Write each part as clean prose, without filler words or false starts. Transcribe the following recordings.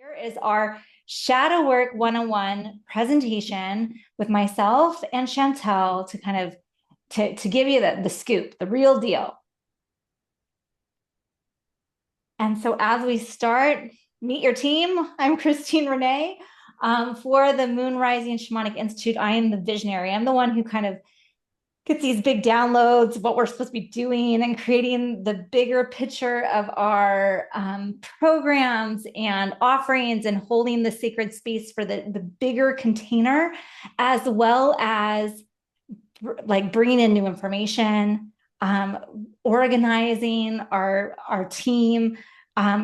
Here is our Shadow Work 101 presentation with myself and Chantel to kind of to give you the scoop, the real deal. And so as we start, meet your team. I'm Christine René. For the Moon Rising Shamanic Institute, I am the visionary. I'm the one who kind of gets these big downloads of what we're supposed to be doing and creating the bigger picture of our programs and offerings and holding the sacred space for the bigger container, as well as like bringing in new information, organizing our team,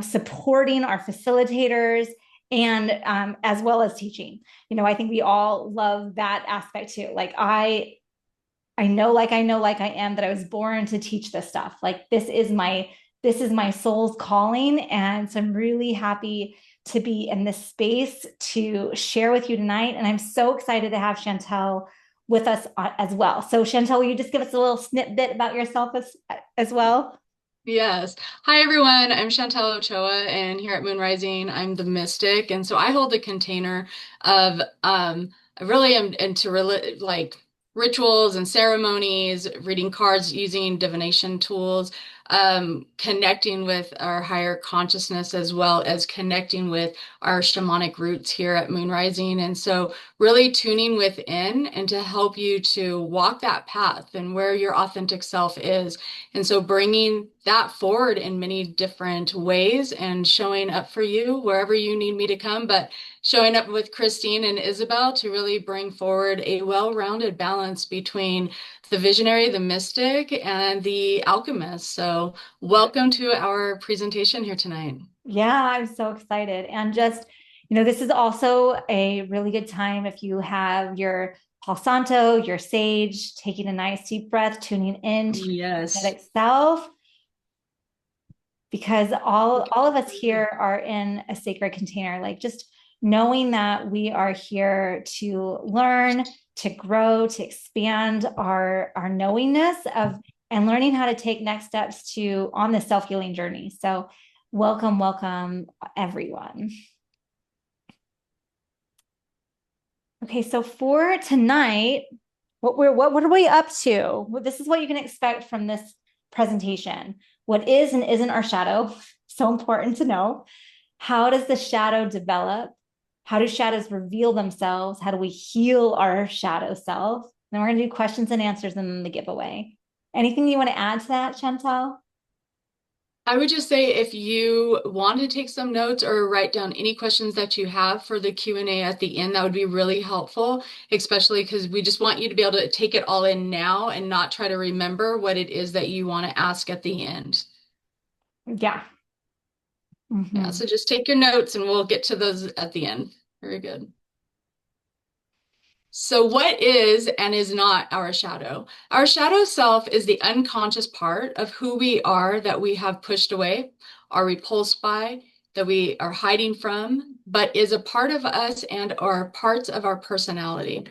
supporting our facilitators, and as well as teaching. I think we all love that aspect too. Like I know, like I am, that I was born to teach this stuff. Like this is my soul's calling. And so I'm really happy to be in this space to share with you tonight. And I'm so excited to have Chantel with us as well. So Chantel, will you just give us a little snippet about yourself as well? Yes. Hi, everyone. I'm Chantel Ochoa, and here at Moon Rising, I'm the mystic. And so I hold the container of, I really am into like rituals and ceremonies, reading cards, using divination tools, connecting with our higher consciousness, as well as connecting with our shamanic roots here at Moon Rising. And so really tuning within and to help you to walk that path and where your authentic self is. And so bringing that forward in many different ways and showing up for you wherever you need me to come, but showing up with Christine and Isabel to really bring forward a well-rounded balance between the visionary, the mystic, and the alchemist. So welcome to our presentation here tonight. Yeah, I'm so excited. And just, this is also a really good time if you have your Palo Santo, your sage, taking a nice deep breath, tuning in to your Yes. energetic self, because all of us here are in a sacred container. Like just knowing that we are here to learn, to grow, to expand our knowingness of and learning how to take next steps to on the self-healing journey. So welcome everyone. Okay, so for tonight, what are we up to? Well, this is what you can expect from this presentation. What is and isn't our shadow? So important to know. How does the shadow develop? How do shadows reveal themselves? How do we heal our shadow self? Then we're going to do questions and answers and then the giveaway. Anything you want to add to that, Chantal? I would just say if you want to take some notes or write down any questions that you have for the Q&A at the end, that would be really helpful, especially because we just want you to be able to take it all in now and not try to remember what it is that you want to ask at the end. Yeah. Yeah, Mhm. so just take your notes and we'll get to those at the end. Very good. So, what is and is not our shadow? Our shadow self is the unconscious part of who we are that we have pushed away, are repulsed by, that we are hiding from, but is a part of us and are parts of our personality.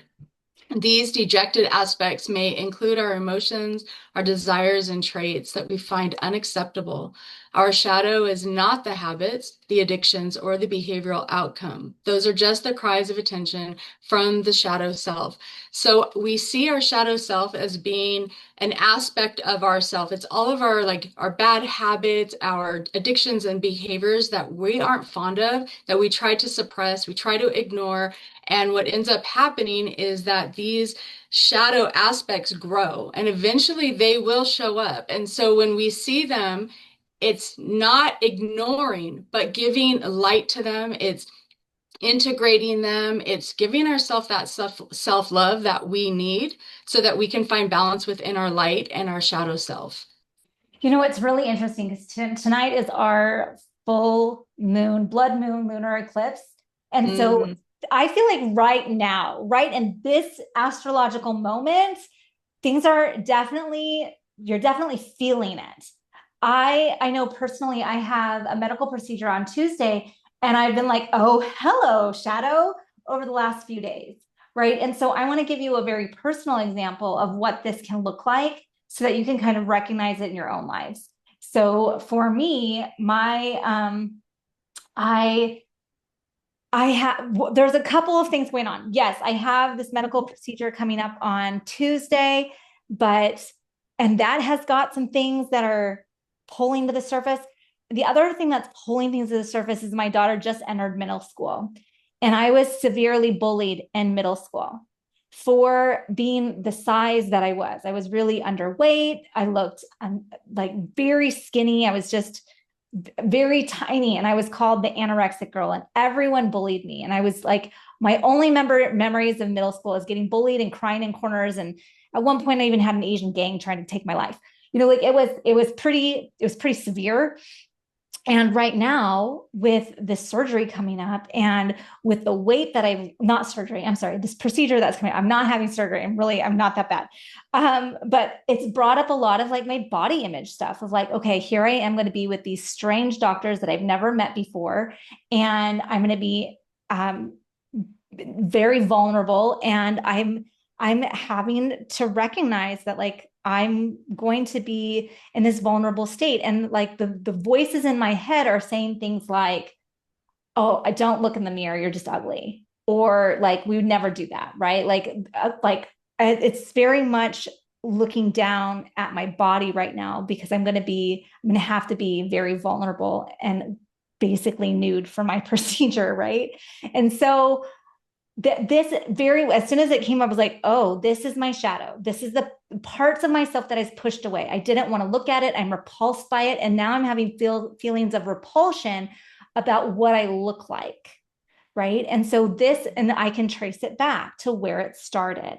These dejected aspects may include our emotions, our desires, and traits that we find unacceptable. Our shadow is not the habits, the addictions, or the behavioral outcome. Those are just the cries of attention from the shadow self. So we see our shadow self as being an aspect of ourself. It's all of our our bad habits, our addictions and behaviors that we aren't fond of, that we try to suppress, we try to ignore, and what ends up happening is that these shadow aspects grow and eventually they will show up. And so when we see them, it's not ignoring, but giving light to them. It's integrating them. It's giving ourselves that self-love that we need so that we can find balance within our light and our shadow self. What's really interesting because tonight is our full moon, blood moon, lunar eclipse. And so Mhm. I feel like right now, right in this astrological moment, things are definitely, you're definitely feeling it. I know personally, I have a medical procedure on Tuesday, and I've been like, oh, hello, shadow, over the last few days. Right. And so I want to give you a very personal example of what this can look like so that you can kind of recognize it in your own lives. So for me, I there's a couple of things going on. Yes, I have this medical procedure coming up on Tuesday, but, and that has got some things that are pulling to the surface. The other thing that's pulling things to the surface is my daughter just entered middle school, and I was severely bullied in middle school for being the size that I was. I was really underweight. I looked like very skinny. I was just very tiny, and I was called the anorexic girl, and everyone bullied me. And I was like, my only memories of middle school is getting bullied and crying in corners. And at one point I even had an Asian gang trying to take my life. Like it was pretty severe. And right now, with this surgery coming up and with the weight that not surgery, I'm sorry, this procedure that's coming up, I'm not having surgery. I'm not that bad. But it's brought up a lot of like my body image stuff of like, okay, here I am going to be with these strange doctors that I've never met before. And I'm going to be very vulnerable. And I'm having to recognize that like I'm going to be in this vulnerable state. And like the voices in my head are saying things like, oh, I don't look in the mirror, you're just ugly. Or like we would never do that, right? It's very much looking down at my body right now because I'm going to have to be very vulnerable and basically nude for my procedure, right? And so this very, as soon as it came up, I was like, oh, this is my shadow. This is the parts of myself that I pushed away. I didn't want to look at it. I'm repulsed by it. And now I'm having feelings of repulsion about what I look like. Right. And so and I can trace it back to where it started.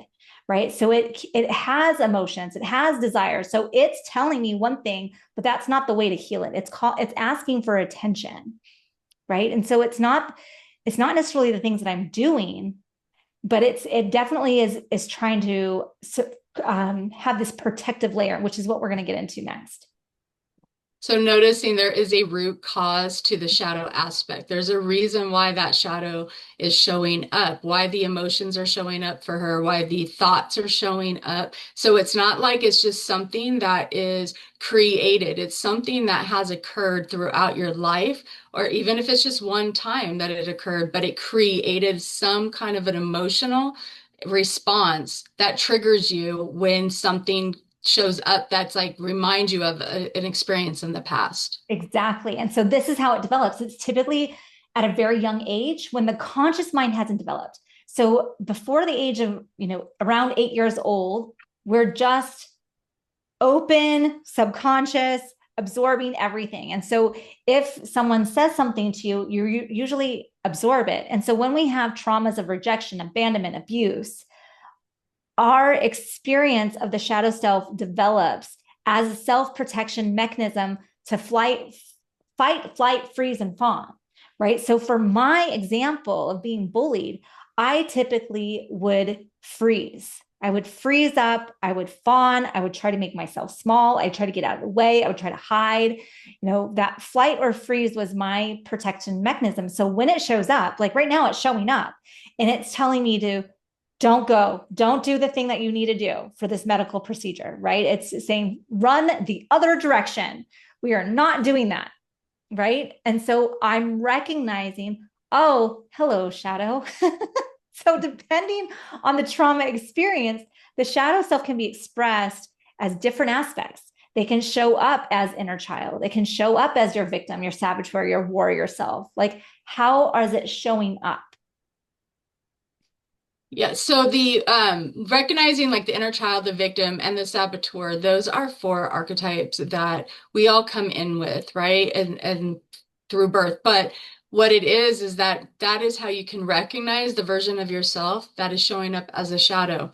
Right. So it has emotions, it has desires. So it's telling me one thing, but that's not the way to heal it. It's asking for attention. Right. And so it's not necessarily the things that I'm doing, but it definitely is trying to have this protective layer, which is what we're going to get into next. So noticing there is a root cause to the shadow aspect. There's a reason why that shadow is showing up, why the emotions are showing up for her, why the thoughts are showing up. So it's not like it's just something that is created. It's something that has occurred throughout your life, or even if it's just one time that it occurred, but it created some kind of an emotional response that triggers you when something shows up that's like remind you of an experience in the past. Exactly. And so this is how it develops. It's typically at a very young age when the conscious mind hasn't developed. So before the age of, around 8 years old, we're just open, subconscious, absorbing everything. And so if someone says something to you, you usually absorb it. And so when we have traumas of rejection, abandonment, abuse, our experience of the shadow self develops as a self-protection mechanism to fight, flight, freeze, and fawn, right? So for my example of being bullied, I typically would freeze. I would freeze up. I would fawn. I would try to make myself small. I try to get out of the way. I would try to hide. That flight or freeze was my protection mechanism. So when it shows up, like right now, it's showing up and it's telling me to don't go, don't do the thing that you need to do for this medical procedure, right? It's saying run the other direction. We are not doing that, right? And so I'm recognizing, oh, hello, shadow. So depending on the trauma experience, the shadow self can be expressed as different aspects. They can show up as inner child. It can show up as your victim, your saboteur, your warrior self. Like, how is it showing up? Yeah, so the recognizing like the inner child, the victim, and the saboteur, those are four archetypes that we all come in with, right? And through birth. But what it is that is how you can recognize the version of yourself that is showing up as a shadow.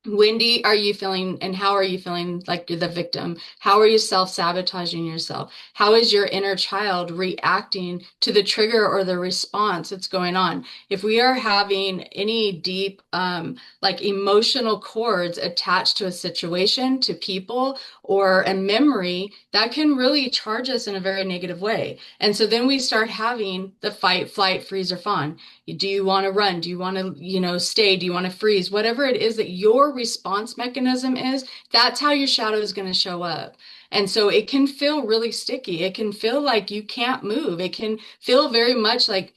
Wendy, are you feeling and how are you feeling like you're the victim? How are you self-sabotaging yourself? How is your inner child reacting to the trigger or the response that's going on? If we are having any deep, like emotional cords attached to a situation, to people, or a memory, that can really charge us in a very negative way. And so then we start having the fight, flight, freeze, or fawn. Do you want to run? Do you want to, stay? Do you want to freeze? Whatever it is that your response mechanism is, that's how your shadow is going to show up. And so it can feel really sticky. It can feel like you can't move. It can feel very much like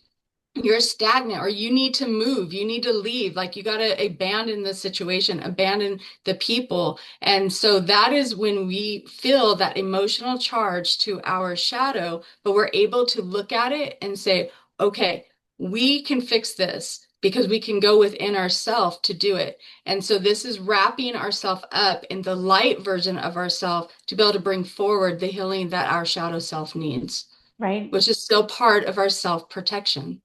you're stagnant or you need to move, you need to leave, like you got to abandon the situation, abandon the people. And so that is when we feel that emotional charge to our shadow, but we're able to look at it and say, okay, we can fix this because we can go within ourselves to do it. And so this is wrapping ourselves up in the light version of ourselves to be able to bring forward the healing that our shadow self needs, Right. which is still part of our self protection.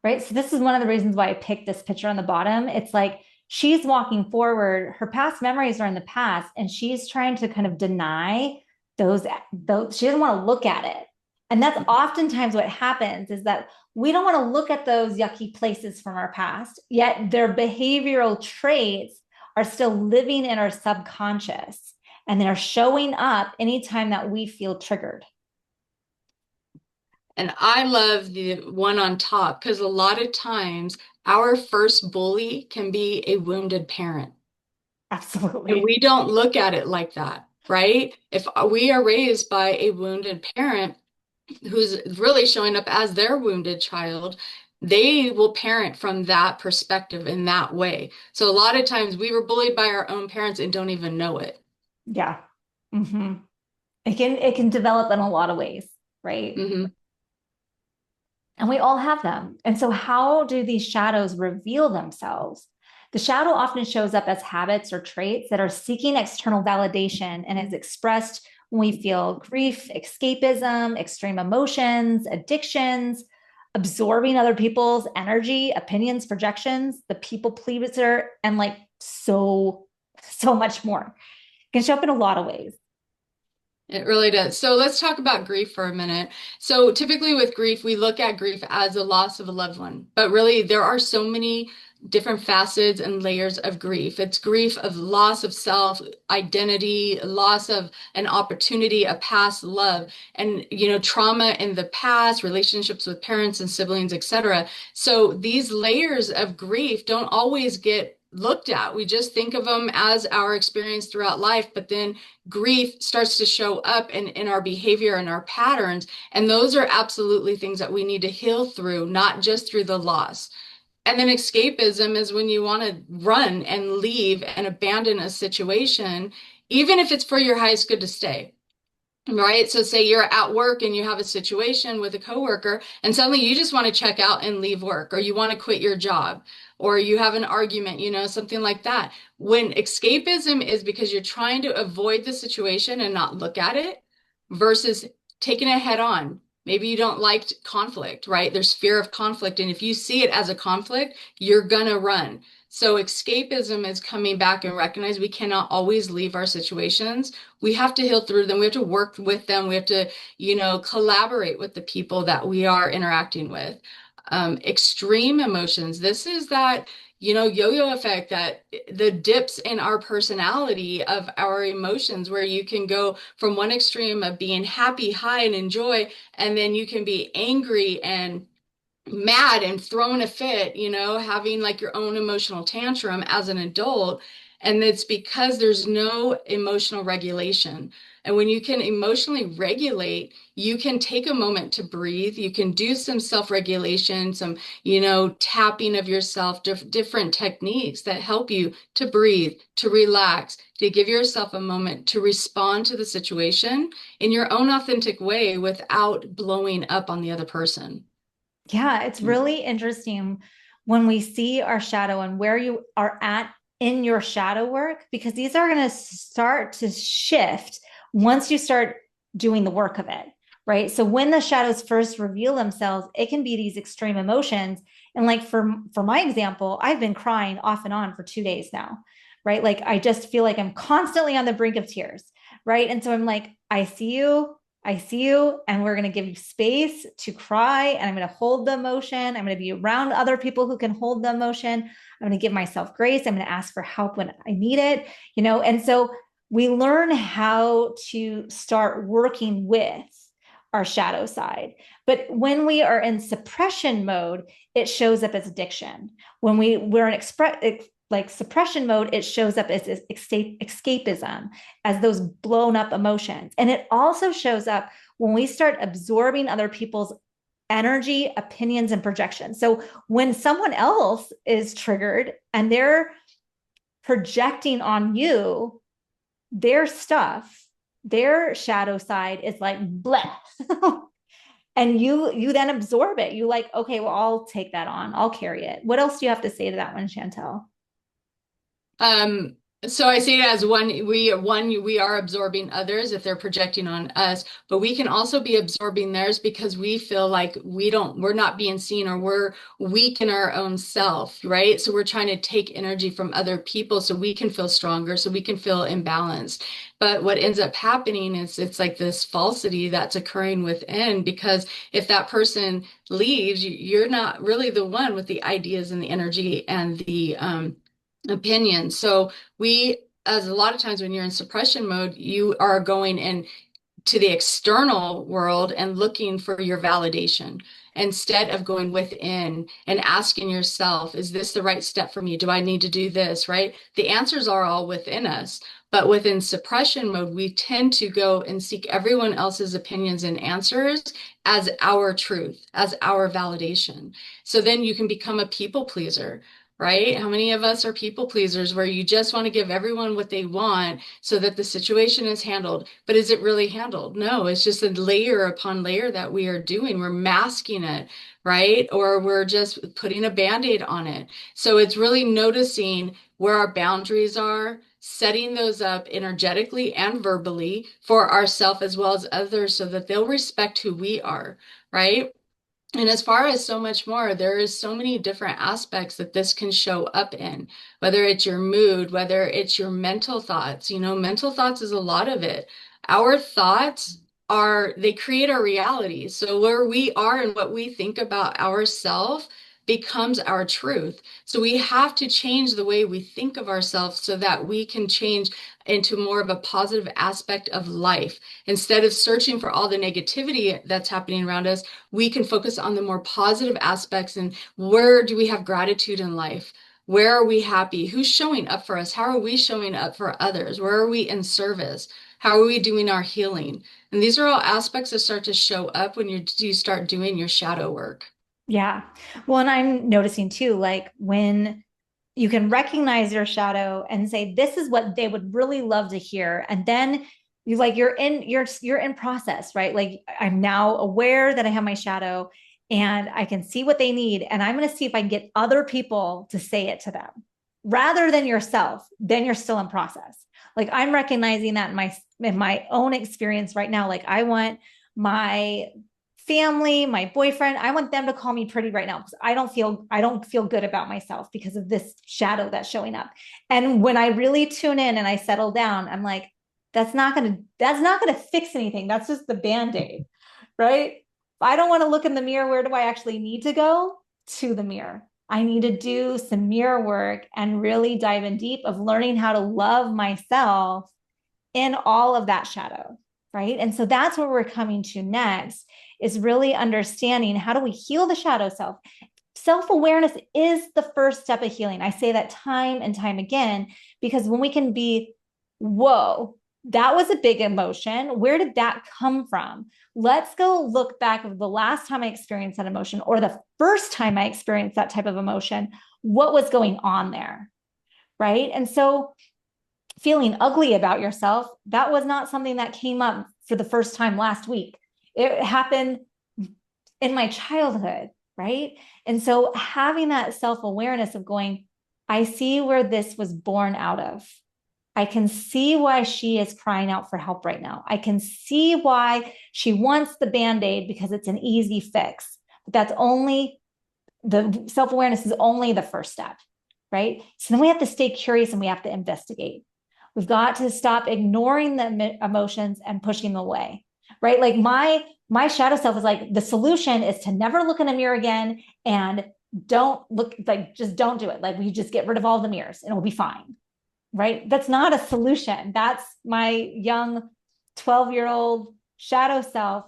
Right. So this is one of the reasons why I picked this picture on the bottom. It's like she's walking forward, her past memories are in the past, and she's trying to kind of deny those she doesn't want to look at it. And that's oftentimes what happens is that we don't want to look at those yucky places from our past, yet their behavioral traits are still living in our subconscious and they're showing up anytime that we feel triggered. And I love the one on top because a lot of times our first bully can be a wounded parent. And Absolutely. we don't look at it like that, right? If we are raised by a wounded parent who's really showing up as their wounded child, they will parent from that perspective in that way. So a lot of times we were bullied by our own parents and don't even know it. Yeah. Hmm. It can develop in a lot of ways, right? Hmm. And we all have them. And so how do these shadows reveal themselves? The shadow often shows up as habits or traits that are seeking external validation and is expressed when we feel grief, escapism, extreme emotions, addictions, absorbing other people's energy, opinions, projections, the people pleaser, and like so much more. It can show up in a lot of ways. It really does. So let's talk about grief for a minute. So typically with grief, we look at grief as a loss of a loved one, but really there are so many different facets and layers of grief. It's grief of loss of self, identity, loss of an opportunity, a past love, and trauma in the past, relationships with parents and siblings, etc. So these layers of grief don't always get looked at. We just think of them as our experience throughout life, but then grief starts to show up in our behavior and our patterns. And those are absolutely things that we need to heal through, not just through the loss. And then escapism is when you want to run and leave and abandon a situation, even if it's for your highest good to stay. Right. So say you're at work and you have a situation with a coworker and suddenly you just want to check out and leave work or you want to quit your job or you have an argument, something like that. When escapism is because you're trying to avoid the situation and not look at it versus taking it head on. Maybe you don't like conflict, right? There's fear of conflict. And if you see it as a conflict, you're gonna run. So escapism is coming back and recognize we cannot always leave our situations. We have to heal through them. We have to work with them. We have to, collaborate with the people that we are interacting with. Extreme emotions. This is that, yo-yo effect, that the dips in our personality of our emotions, where you can go from one extreme of being happy, high, and enjoy, and then you can be angry and mad and throwing a fit, having like your own emotional tantrum as an adult. And it's because there's no emotional regulation. And when you can emotionally regulate, you can take a moment to breathe. You can do some self-regulation, some, tapping of yourself, different techniques that help you to breathe, to relax, to give yourself a moment to respond to the situation in your own authentic way without blowing up on the other person. Yeah, it's really interesting when we see our shadow and where you are at in your shadow work, because these are going to start to shift once you start doing the work of it, right? So when the shadows first reveal themselves, it can be these extreme emotions. And like for my example, I've been crying off and on for 2 days now, right? Like I just feel like I'm constantly on the brink of tears, right? And so I'm like, I see you, and we're going to give you space to cry. And I'm going to hold the emotion. I'm going to be around other people who can hold the emotion. I'm going to give myself grace. I'm going to ask for help when I need it, And so we learn how to start working with our shadow side. But when we are in suppression mode, it shows up as addiction. When we're in like suppression mode, it shows up as escapism, as those blown up emotions. And it also shows up when we start absorbing other people's energy, opinions, and projections. So when someone else is triggered and they're projecting on you their stuff, their shadow side is like bleh. And you then absorb it. You like, okay, well, I'll take that on. I'll carry it. What else do you have to say to that one, Chantel? Um, so I see it as we are absorbing others if they're projecting on us, but we can also be absorbing theirs because we feel like we're not being seen, or we're weak in our own self, right? So we're trying to take energy from other people so we can feel stronger, so we can feel imbalanced. But what ends up happening is it's like this falsity that's occurring within, because if that person leaves, you're not really the one with the ideas and the energy and the opinion. So as a lot of times when you're in suppression mode, you are going in to the external world and looking for your validation instead of going within and asking yourself, is this the right step for me? Do I need to do this? Right? The answers are all within us. But within suppression mode, we tend to go and seek everyone else's opinions and answers as our truth, as our validation. So then you can become a people pleaser, right? How many of us are people pleasers where you just want to give everyone what they want so that the situation is handled? But is it really handled? No, it's just a layer upon layer that we are doing. We're masking it, right? Or we're just putting a band-aid on it. So it's really noticing where our boundaries are, setting those up energetically and verbally for ourselves as well as others so that they'll respect who we are, right? And as far as so much more, there is so many different aspects that this can show up in, whether it's your mood, whether it's your mental thoughts. Mental thoughts is a lot of it. Our thoughts they create our reality. So where we are and what we think about ourselves becomes our truth. So we have to change the way we think of ourselves so that we can change into more of a positive aspect of life. Instead of searching for all the negativity that's happening around us, we can focus on the more positive aspects and where do we have gratitude in life? Where are we happy? Who's showing up for us? How are we showing up for others? Where are we in service? How are we doing our healing? And these are all aspects that start to show up when you start doing your shadow work. Yeah. Well, and I'm noticing too, like when you can recognize your shadow and say, this is what they would really love to hear. And then you're in process, right? Like I'm now aware that I have my shadow and I can see what they need. And I'm going to see if I can get other people to say it to them rather than yourself. Then you're still in process. Like I'm recognizing that in my own experience right now. Like I want my family, my boyfriend, I want them to call me pretty right now because I don't feel good about myself because of this shadow that's showing up. And when I really tune in and I settle down, I'm like, that's not gonna fix anything. That's just the band-aid, right? If I don't want to look in the mirror, where do I actually need to go? To the mirror. I need to do some mirror work and really dive in deep of learning how to love myself in all of that shadow, right? And so that's where we're coming to next is really understanding how do we heal the shadow self. Self-awareness is the first step of healing. I say that time and time again, because when we can be, whoa, that was a big emotion. Where did that come from? Let's go look back of the last time I experienced that emotion or the first time I experienced that type of emotion. What was going on there? Right. And so feeling ugly about yourself, that was not something that came up for the first time last week. It happened in my childhood, right? And so having that self-awareness of going, I see where this was born out of. I can see why she is crying out for help right now. I can see why she wants the band-aid because it's an easy fix. But that's only the self-awareness is only the first step, right? So then we have to stay curious and we have to investigate. We've got to stop ignoring the emotions and pushing them away, right? Like my shadow self is like, the solution is to never look in a mirror again and don't look, like just don't do it. Like we just get rid of all the mirrors and it'll be fine, right? That's not a solution. That's my young 12-year-old shadow self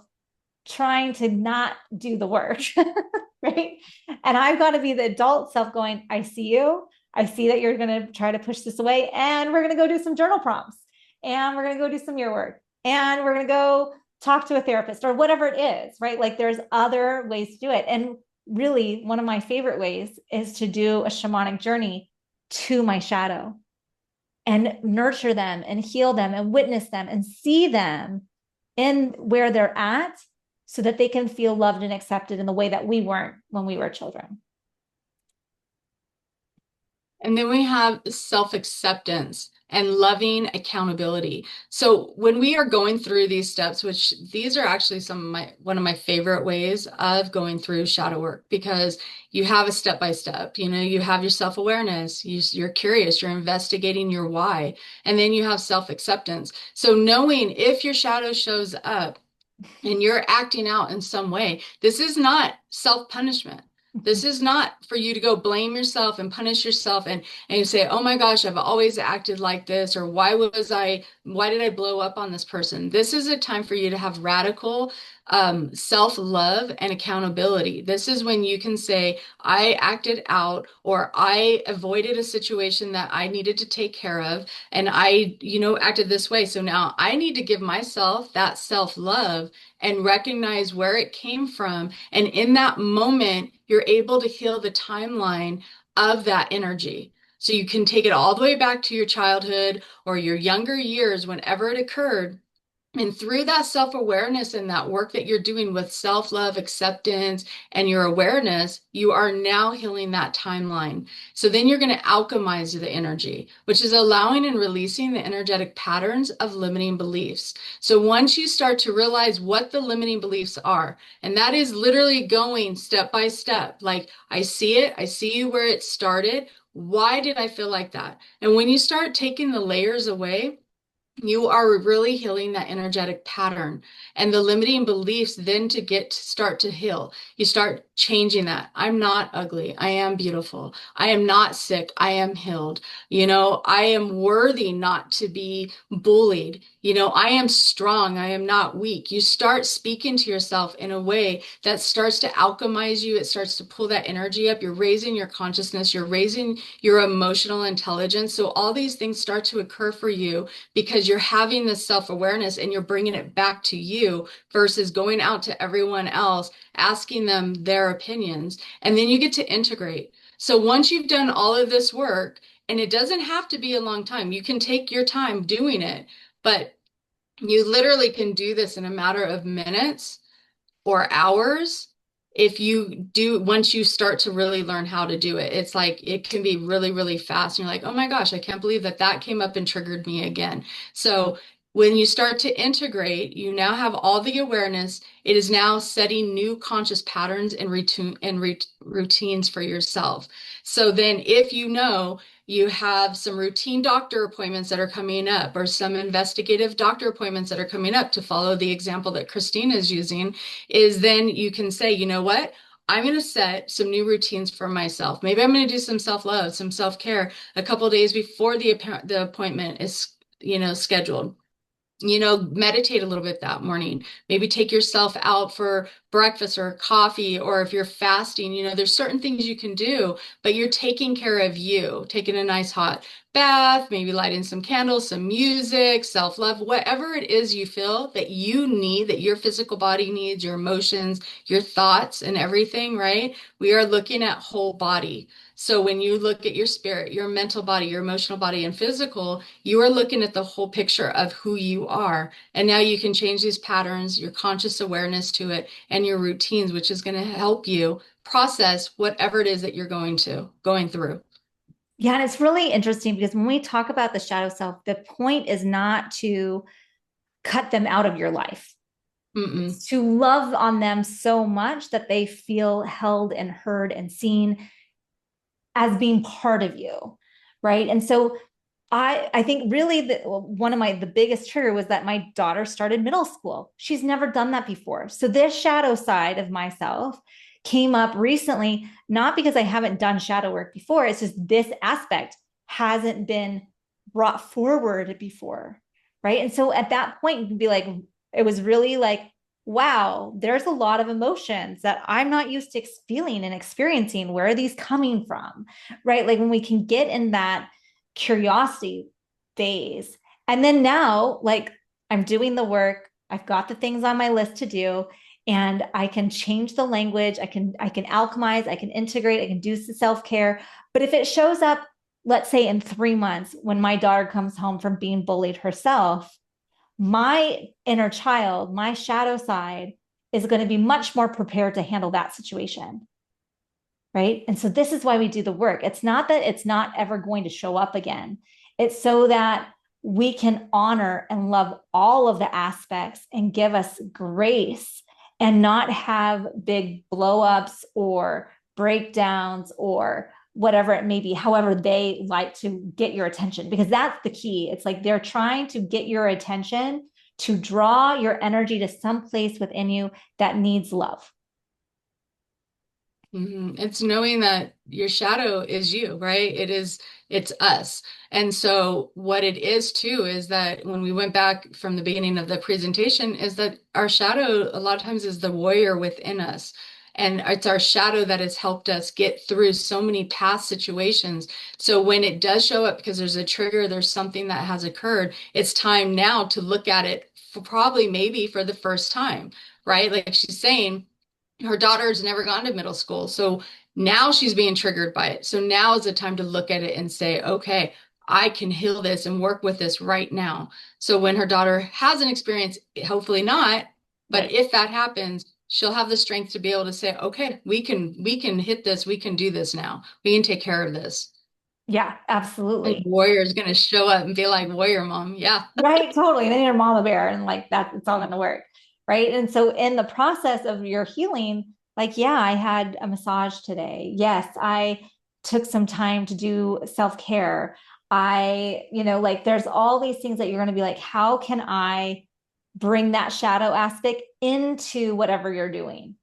trying to not do the work, right? And I've got to be the adult self going, I see you. I see that you're going to try to push this away. And we're going to go do some journal prompts. And we're going to go do some mirror work. And we're going to go talk to a therapist or whatever it is, right? Like there's other ways to do it. And really, one of my favorite ways is to do a shamanic journey to my shadow and nurture them and heal them and witness them and see them in where they're at so that they can feel loved and accepted in the way that we weren't when we were children. And then we have self-acceptance and loving accountability. So when we are going through these steps, which these are actually one of my favorite ways of going through shadow work, because you have a step by step, you have your self-awareness, you're curious, you're investigating your why, and then you have self-acceptance. So knowing if your shadow shows up and you're acting out in some way, this is not self-punishment. This is not for you to go blame yourself and punish yourself and you say, oh my gosh, I've always acted like this, or why did I blow up on this person? This is a time for you to have radical self-love and accountability. This is when you can say, I acted out, or I avoided a situation that I needed to take care of, and I, acted this way. So now I need to give myself that self-love and recognize where it came from. And in that moment, you're able to heal the timeline of that energy. So you can take it all the way back to your childhood or your younger years, whenever it occurred. And through that self-awareness and that work that you're doing with self-love, acceptance, and your awareness, you are now healing that timeline. So then you're going to alchemize the energy, which is allowing and releasing the energetic patterns of limiting beliefs. So once you start to realize what the limiting beliefs are, and that is literally going step by step, like I see it, I see where it started. Why did I feel like that? And when you start taking the layers away, you are really healing that energetic pattern, and the limiting beliefs then to start to heal. You start changing that. I'm not ugly. I am beautiful. I am not sick. I am healed. I am worthy not to be bullied. I am strong. I am not weak. You start speaking to yourself in a way that starts to alchemize you. It starts to pull that energy up. You're raising your consciousness. You're raising your emotional intelligence. So all these things start to occur for you because you're having this self-awareness and you're bringing it back to you versus going out to everyone else, asking them their opinions. And then you get to integrate. So once you've done all of this work, and it doesn't have to be a long time, you can take your time doing it, but you literally can do this in a matter of minutes or hours. If you do, once you start to really learn how to do it, it's like it can be really, really fast. And you're like, oh my gosh, I can't believe that came up and triggered me again. So when you start to integrate, you now have all the awareness. It is now setting new conscious patterns and routines for yourself. So then if you have some routine doctor appointments that are coming up, or some investigative doctor appointments that are coming up, to follow the example that Christine is using, is then you can say, you know what? I'm going to set some new routines for myself. Maybe I'm going to do some self-love, some self-care a couple of days before the appointment is, scheduled. Meditate a little bit that morning. Maybe take yourself out for breakfast or coffee, or if you're fasting, there's certain things you can do, but you're taking care of you, taking a nice hot bath, maybe lighting some candles, some music, self-love, whatever it is you feel that you need, that your physical body needs, your emotions, your thoughts, and everything, right? We are looking at whole body. So when you look at your spirit, your mental body, your emotional body, and physical, you are looking at the whole picture of who you are. And now you can change these patterns, your conscious awareness to it, and your routines, which is going to help you process whatever it is that you're going through. Yeah, and it's really interesting because when we talk about the shadow self, the point is not to cut them out of your life. Mm-mm. It's to love on them so much that they feel held and heard and seen as being part of you, right? And so I think really one of the biggest trigger was that my daughter started middle school. She's never done that before. So this shadow side of myself came up recently, not because I haven't done shadow work before. It's just this aspect hasn't been brought forward before, right? And so at that point, you can be like, it was really like, wow, there's a lot of emotions that I'm not used to feeling and experiencing. Where are these coming from? Right? Like when we can get in that curiosity phase. And then now, like I'm doing the work, I've got the things on my list to do, and I can change the language. I can alchemize, I can integrate, I can do the self-care. But if it shows up, let's say in 3 months, when my daughter comes home from being bullied herself, my inner child, my shadow side, is going to be much more prepared to handle that situation. Right. And so this is why we do the work. It's not that it's not ever going to show up again. It's so that we can honor and love all of the aspects and give us grace and not have big blowups or breakdowns or whatever it may be, however they like to get your attention, because that's the key. It's like they're trying to get your attention to draw your energy to some place within you that needs love. It's knowing that your shadow is you, right? It's us. And so what it is too is that when we went back from the beginning of the presentation is that our shadow a lot of times is the warrior within us. And it's our shadow that has helped us get through so many past situations. So when it does show up because there's a trigger, there's something that has occurred, it's time now to look at it for probably maybe for the first time, right? Like she's saying, her daughter's never gone to middle school. So now she's being triggered by it. So now is the time to look at it and say, okay, I can heal this and work with this right now. So when her daughter has an experience, hopefully not, but Right. if that happens, she'll have the strength to be able to say, okay, we can hit this, we can do this now. We can take care of this. Yeah, And absolutely. Warrior is going to show up and be like, Warrior mom. Yeah. Right, totally. Then you're mama bear and like that, it's all gonna work. Right. And so in the process of your healing, like, yeah, I had a massage today. Yes, I took some time to do self-care. Like there's all these things that you're gonna be like, how can I bring that shadow aspect into whatever you're doing?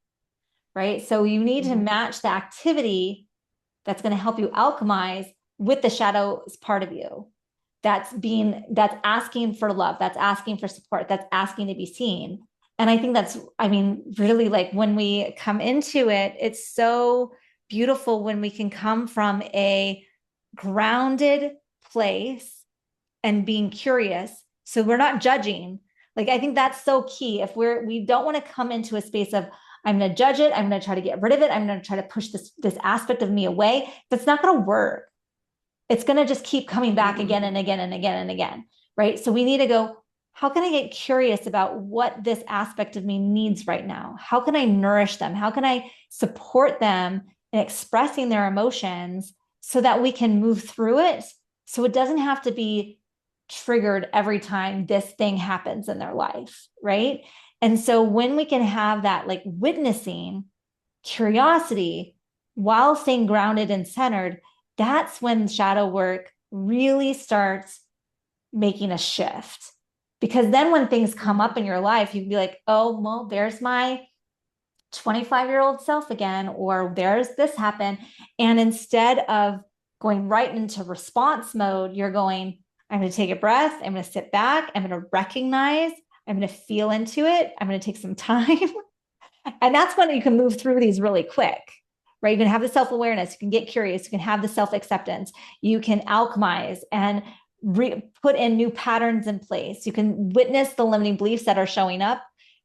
Right. So you need to Mhm. match the activity that's going to help you alchemize with the shadows part of you, that's asking for love, that's asking for support, that's asking to be seen. And I think that's, I mean, really, like when we come into it, it's so beautiful when we can come from a grounded place and being curious, so we're not judging. Like I think that's so key. If we don't want to come into a space of, I'm going to judge it, I'm going to try to get rid of it, I'm going to try to push this aspect of me away, that's not going to work. It's going to just keep coming back Mhm. again and again and again and again. Right. So we need to go, how can I get curious about what this aspect of me needs right now? How can I nourish them? How can I support them in expressing their emotions so that we can move through it? So it doesn't have to be triggered every time this thing happens in their life. Right. And so when we can have that like witnessing curiosity while staying grounded and centered, that's when shadow work really starts making a shift. Because then when things come up in your life, you can be like, oh, well, there's my 25-year-old self again, or there's this happen. And instead of going right into response mode, you're going, I'm going to take a breath, I'm going to sit back, I'm going to recognize, I'm going to feel into it, I'm going to take some time. And that's when you can move through these really quick, right? You can have the self-awareness, you can get curious, you can have the self-acceptance, you can alchemize and put in new patterns in place. You can witness the limiting beliefs that are showing up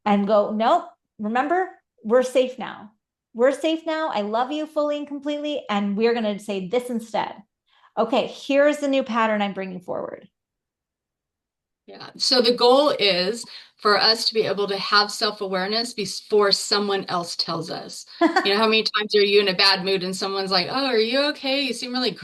and go, nope, remember, we're safe now. We're safe now. I love you fully and completely. And we're going to say this instead. Okay, here's the new pattern I'm bringing forward. Yeah. So the goal is for us to be able to have self-awareness before someone else tells us. You know, how many times are you in a bad mood and someone's like, "Oh, are you okay? You seem really,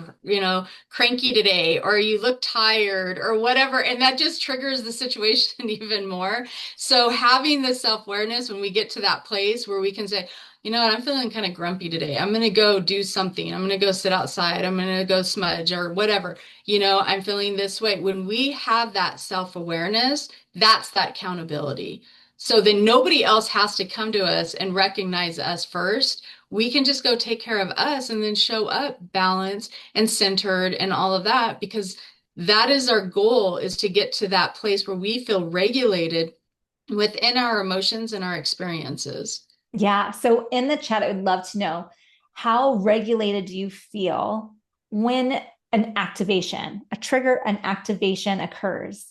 cranky today," or "You look tired," or whatever, and that just triggers the situation even more. So having the self-awareness when we get to that place where we can say, you know what, I'm feeling kind of grumpy today. I'm going to go do something. I'm going to go sit outside. I'm going to go smudge or whatever. I'm feeling this way. When we have that self-awareness, that's that accountability. So then nobody else has to come to us and recognize us first. We can just go take care of us and then show up balanced and centered and all of that because that is our goal is to get to that place where we feel regulated within our emotions and our experiences. Yeah. So in the chat, I would love to know, how regulated do you feel when a trigger, an activation occurs?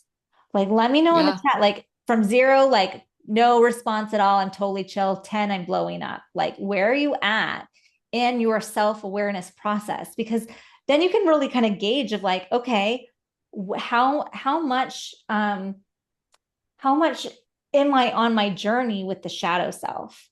Like, let me know in the Yeah. chat, like From zero, like no response at all, I'm totally chill. 10, I'm blowing up. Like, where are you at in your self-awareness process? Because then you can really kind of gauge of like, okay, how much am I on my journey with the shadow self?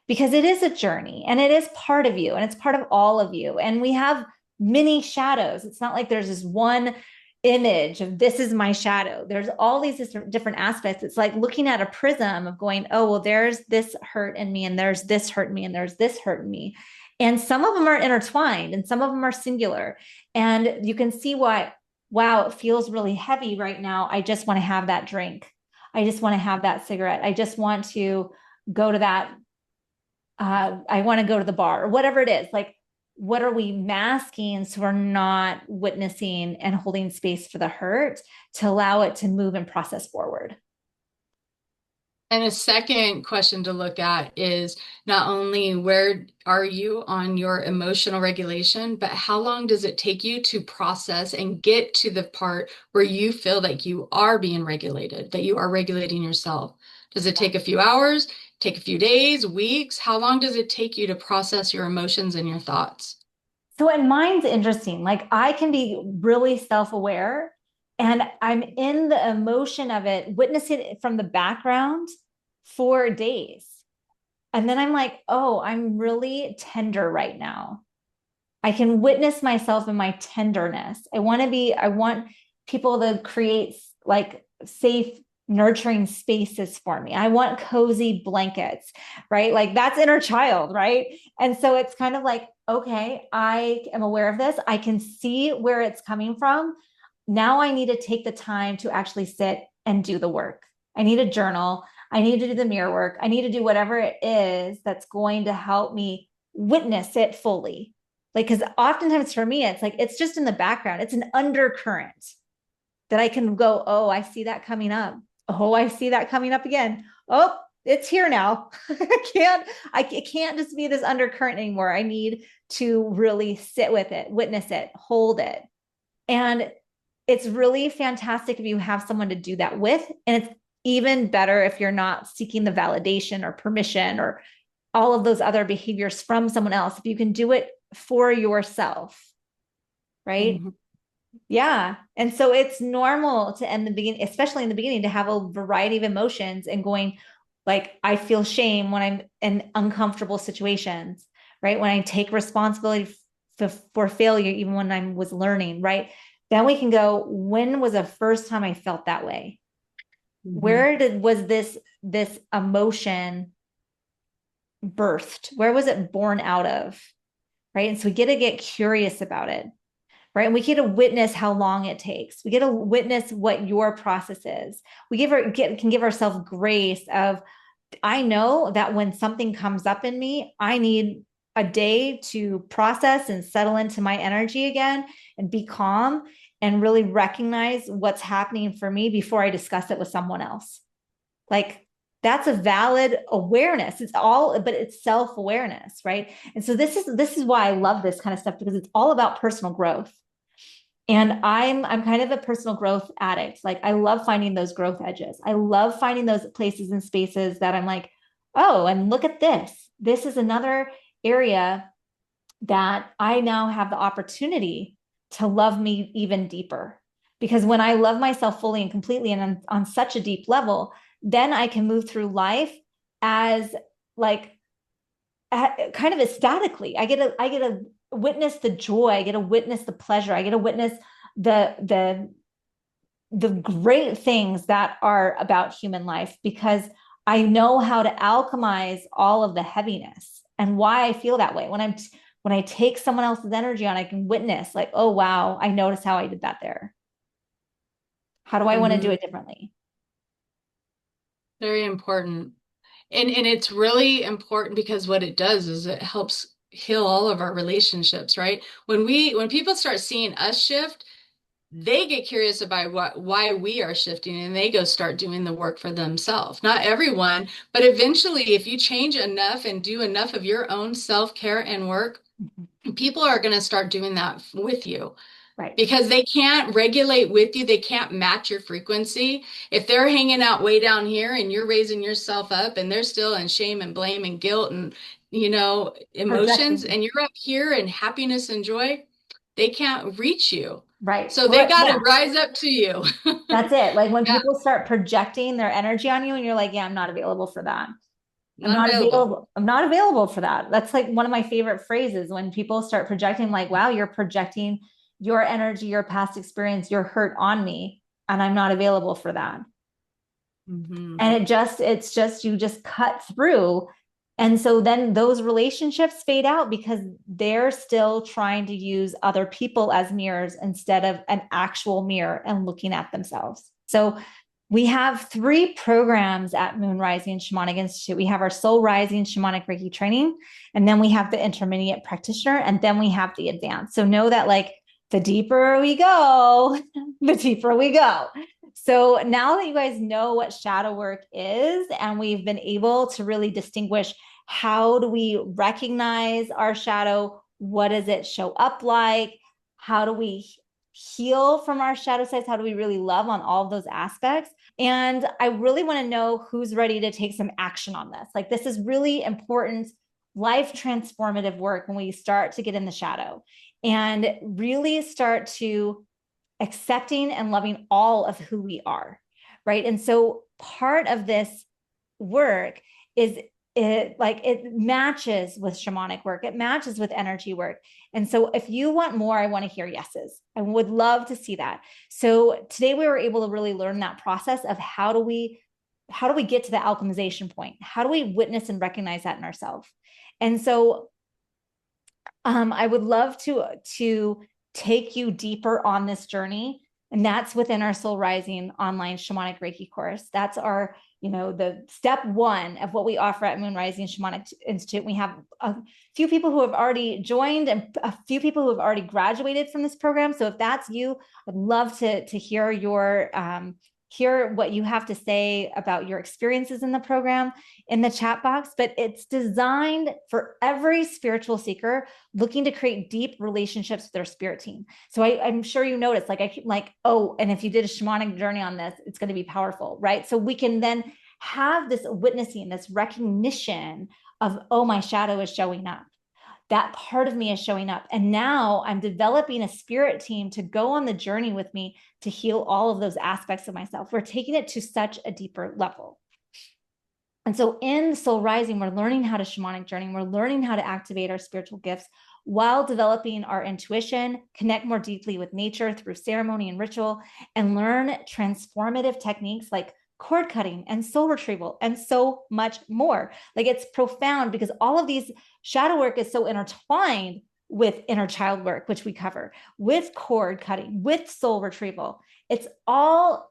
Because it is a journey and it is part of you and it's part of all of you. And we have many shadows. It's not like there's this one image of this is my shadow. There's all these different aspects. It's like looking at a prism of going, oh, well, there's this hurt in me and there's this hurt in me and there's this hurt in me. And some of them are intertwined and some of them are singular. And you can see why, wow, it feels really heavy right now. I just want to have that drink. I just want to have that cigarette. I just want to go to that I want to go to the bar or whatever it is. Like, what are we masking so we're not witnessing and holding space for the hurt to allow it to move and process forward? And a second question to look at is not only where are you on your emotional regulation, but how long does it take you to process and get to the part where you feel like you are being regulated, that you are regulating yourself? Does it take a few hours, take a few days, weeks? How long does it take you to process your emotions and your thoughts? So, and mine's interesting. Like, I can be really self aware and I'm in the emotion of it, witnessing it from the background for days. And then I'm like, oh, I'm really tender right now. I can witness myself in my tenderness. I want people to create like safe, nurturing spaces for me. I want cozy blankets, right? Like that's inner child, right? And so it's kind of like, okay, I am aware of this. I can see where it's coming from. Now I need to take the time to actually sit and do the work. I need a journal. I need to do the mirror work. I need to do whatever it is that's going to help me witness it fully, like, because oftentimes for me, it's like, it's just in the background. It's an undercurrent that I can go, oh, I see that coming up. Oh, I see that coming up again. Oh, it's here now. It can't just be this undercurrent anymore. I need to really sit with it, witness it, hold it. And it's really fantastic if you have someone to do that with. And it's even better if you're not seeking the validation or permission or all of those other behaviors from someone else. If you can do it for yourself, right? Mhm. Yeah. And so it's normal to end the beginning, especially in the beginning, to have a variety of emotions and going like, I feel shame when I'm in uncomfortable situations, right? When I take responsibility for failure, even when I was learning, right? Then we can go, when was the first time I felt that way? Mhm. Where was this emotion birthed? Where was it born out of? Right. And so we get to get curious about it, right? And we get to witness how long it takes. We get to witness what your process is. Can give ourselves grace of, I know that when something comes up in me, I need a day to process and settle into my energy again and be calm and really recognize what's happening for me before I discuss it with someone else. Like that's a valid awareness. It's all, but it's self-awareness, right? And so this is why I love this kind of stuff because it's all about personal growth. And I'm kind of a personal growth addict. Like I love finding those growth edges. I love finding those places and spaces that I'm like, oh, and look at this. This is another area that I now have the opportunity to love me even deeper. Because when I love myself fully and completely and on such a deep level, then I can move through life as like kind of ecstatically. I get to witness the joy. I get to witness the pleasure. I get to witness the the the great things that are about human life because I know how to alchemize all of the heaviness and why I feel that way. When I take someone else's energy on, I can witness like, oh wow, I noticed how I did that there. How do I want to do Mhm. it differently? Very important. And it's really important because what it does is it helps heal all of our relationships, right? When people start seeing us shift, they get curious about why we are shifting and they go start doing the work for themselves. Not everyone, but eventually if you change enough and do enough of your own self-care and work, people are going to start doing that with you. Right. because they can't regulate with you. They can't match your frequency. If they're hanging out way down here and you're raising yourself up and they're still in shame and blame and guilt and, emotions, Projecting. and you're up here in happiness and joy, they can't reach you. Right. So they Right. got to Yeah. rise up to you. That's it. Like when Yeah, people start projecting their energy on you and you're like, yeah, I'm not available for that. I'm not not available. available. I'm not available for that. That's like one of my favorite phrases when people start projecting, like, wow, you're projecting your energy, your past experience, your hurt on me, and I'm not available for that. Hmm. And it's just, you just cut through. And so then those relationships fade out because they're still trying to use other people as mirrors instead of an actual mirror and looking at themselves. So we have 3 programs at Moon Rising Shamanic Institute. We have our Soul Rising Shamanic Reiki training, and then we have the intermediate practitioner, and then we have the advanced. So know that, like, the deeper we go, the deeper we go. So now that you guys know what shadow work is, and we've been able to really distinguish how do we recognize our shadow, what does it show up like, how do we heal from our shadow sides, how do we really love on all of those aspects. And I really want to know who's ready to take some action on this. Like, this is really important, life transformative work when we start to get in the shadow and really start to accepting and loving all of who we are, right? And so part of this work is, it matches with shamanic work, it matches with energy work. And so if you want more, I want to hear yeses. I would love to see that. So today we were able to really learn that process of how do we get to the alchemization point? How do we witness and recognize that in ourselves? And so I would love to take you deeper on this journey, and that's within our Soul Rising online shamanic Reiki course. That's our, the step 1 of what we offer at Moon Rising Shamanic Institute. We have a few people who have already joined and a few people who have already graduated from this program. So if that's you, I'd love to hear hear what you have to say about your experiences in the program in the chat box. But it's designed for every spiritual seeker looking to create deep relationships with their spirit team. So I'm sure you noticed, like, I keep like, oh, and if you did a shamanic journey on this, it's going to be powerful, right? So we can then have this witnessing, this recognition of, oh, my shadow is showing up. That part of me is showing up. And now I'm developing a spirit team to go on the journey with me to heal all of those aspects of myself. We're taking it to such a deeper level. And so in Soul Rising, we're learning how to shamanic journey. We're learning how to activate our spiritual gifts while developing our intuition, connect more deeply with nature through ceremony and ritual, and learn transformative techniques like cord cutting and soul retrieval and so much more. Like, it's profound because all of these shadow work is so intertwined with inner child work, which we cover, with cord cutting, with soul retrieval. It all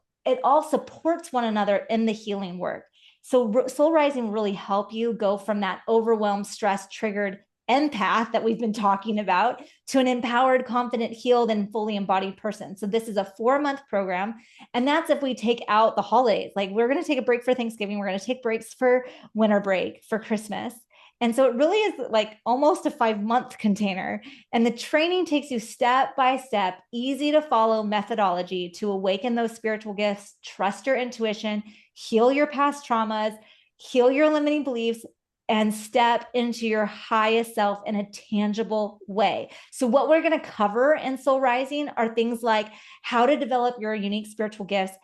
supports one another in the healing work. So Soul Rising will really help you go from that overwhelmed, stress triggered empath that we've been talking about to an empowered, confident, healed, and fully embodied person. So this is a 4-month program. And that's if we take out the holidays. Like, we're going to take a break for Thanksgiving. We're going to take breaks for winter break, for Christmas. And so it really is like almost a 5-month container. And the training takes you step by step, easy to follow methodology to awaken those spiritual gifts, trust your intuition, heal your past traumas, heal your limiting beliefs, and step into your highest self in a tangible way. So what we're going to cover in Soul Rising are things like how to develop your unique spiritual gifts,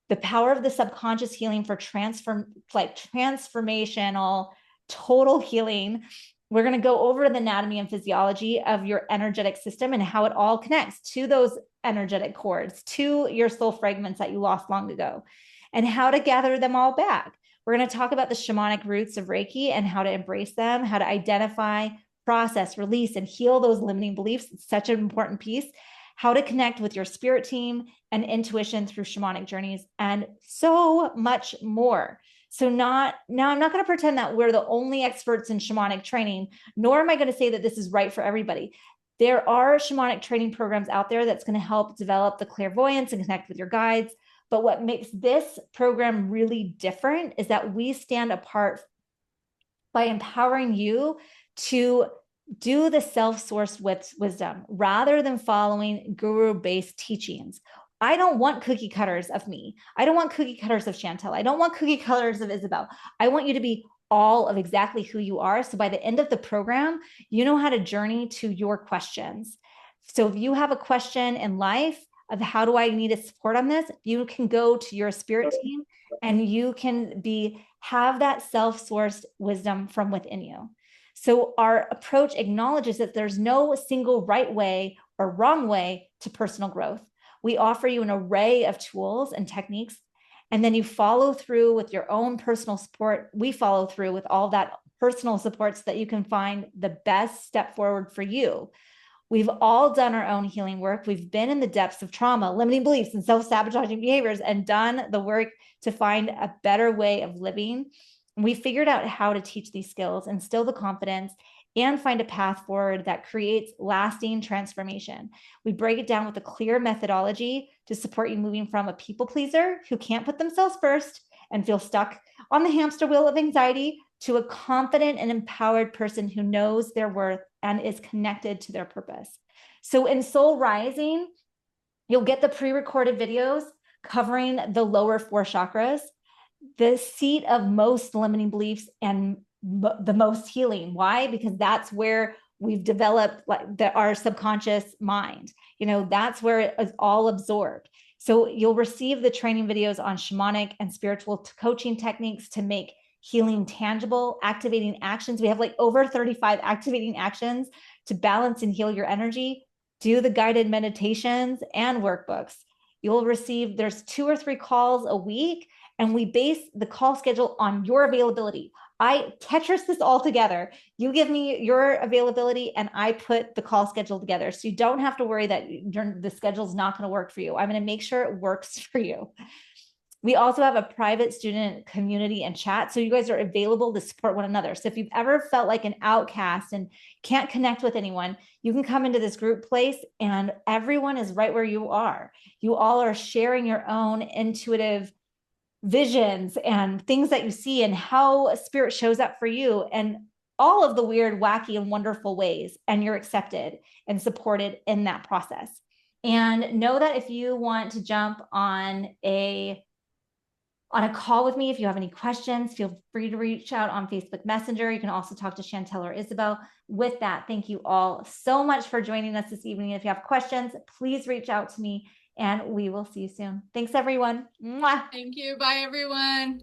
the power of the subconscious healing for transformational total healing. We're going to go over the anatomy and physiology of your energetic system and how it all connects to those energetic cords, to your soul fragments that you lost long ago, and how to gather them all back. We're going to talk about the shamanic roots of Reiki and how to embrace them, how to identify, process, release, and heal those limiting beliefs. It's such an important piece. How to connect with your spirit team and intuition through shamanic journeys, and so much more. So I'm not going to pretend that we're the only experts in shamanic training, nor am I going to say that this is right for everybody. There are shamanic training programs out there that's going to help develop the clairvoyance and connect with your guides. But what makes this program really different is that we stand apart by empowering you to Do the self-sourced wisdom rather than following guru-based teachings. I don't want cookie cutters of me. I don't want cookie cutters of Chantel. I don't want cookie cutters of Isabel. I want you to be all of exactly who you are. So by the end of the program, you know how to journey to your questions. So if you have a question in life of how do I need a support on this, you can go to your spirit team and you can have that self-sourced wisdom from within you. So our approach acknowledges that there's no single right way or wrong way to personal growth. We offer you an array of tools and techniques, and then you follow through with your own personal support. We follow through with all that personal support so that you can find the best step forward for you. We've all done our own healing work. We've been in the depths of trauma, limiting beliefs, and self-sabotaging behaviors and done the work to find a better way of living. We figured out how to teach these skills, instill the confidence, and find a path forward that creates lasting transformation. We break it down with a clear methodology to support you moving from a people pleaser who can't put themselves first and feel stuck on the hamster wheel of anxiety to a confident and empowered person who knows their worth and is connected to their purpose. So in Soul Rising, you'll get the pre-recorded videos covering the lower 4 chakras, the seat of most limiting beliefs and the most healing. Why? Because that's where we've developed our subconscious mind. That's where it is all absorbed. So you'll receive the training videos on shamanic and spiritual coaching techniques to make healing tangible, activating actions. We have over 35 activating actions to balance and heal your energy. Do the guided meditations and workbooks. You'll receive, there's 2 or 3 calls a week, and we base the call schedule on your availability. I Tetris this all together. You give me your availability and I put the call schedule together. So you don't have to worry that the schedule is not going to work for you. I'm going to make sure it works for you. We also have a private student community and chat. So you guys are available to support one another. So if you've ever felt like an outcast and can't connect with anyone, you can come into this group place and everyone is right where you are. You all are sharing your own intuitive visions and things that you see and how spirit shows up for you and all of the weird, wacky, and wonderful ways. And you're accepted and supported in that process. And know that if you want to jump on a call with me, if you have any questions, feel free to reach out on Facebook Messenger. You can also talk to Chantel or Isabel. With that, thank you all so much for joining us this evening. If you have questions, please reach out to me and we will see you soon. Thanks, everyone. Mwah. Thank you. Bye, everyone.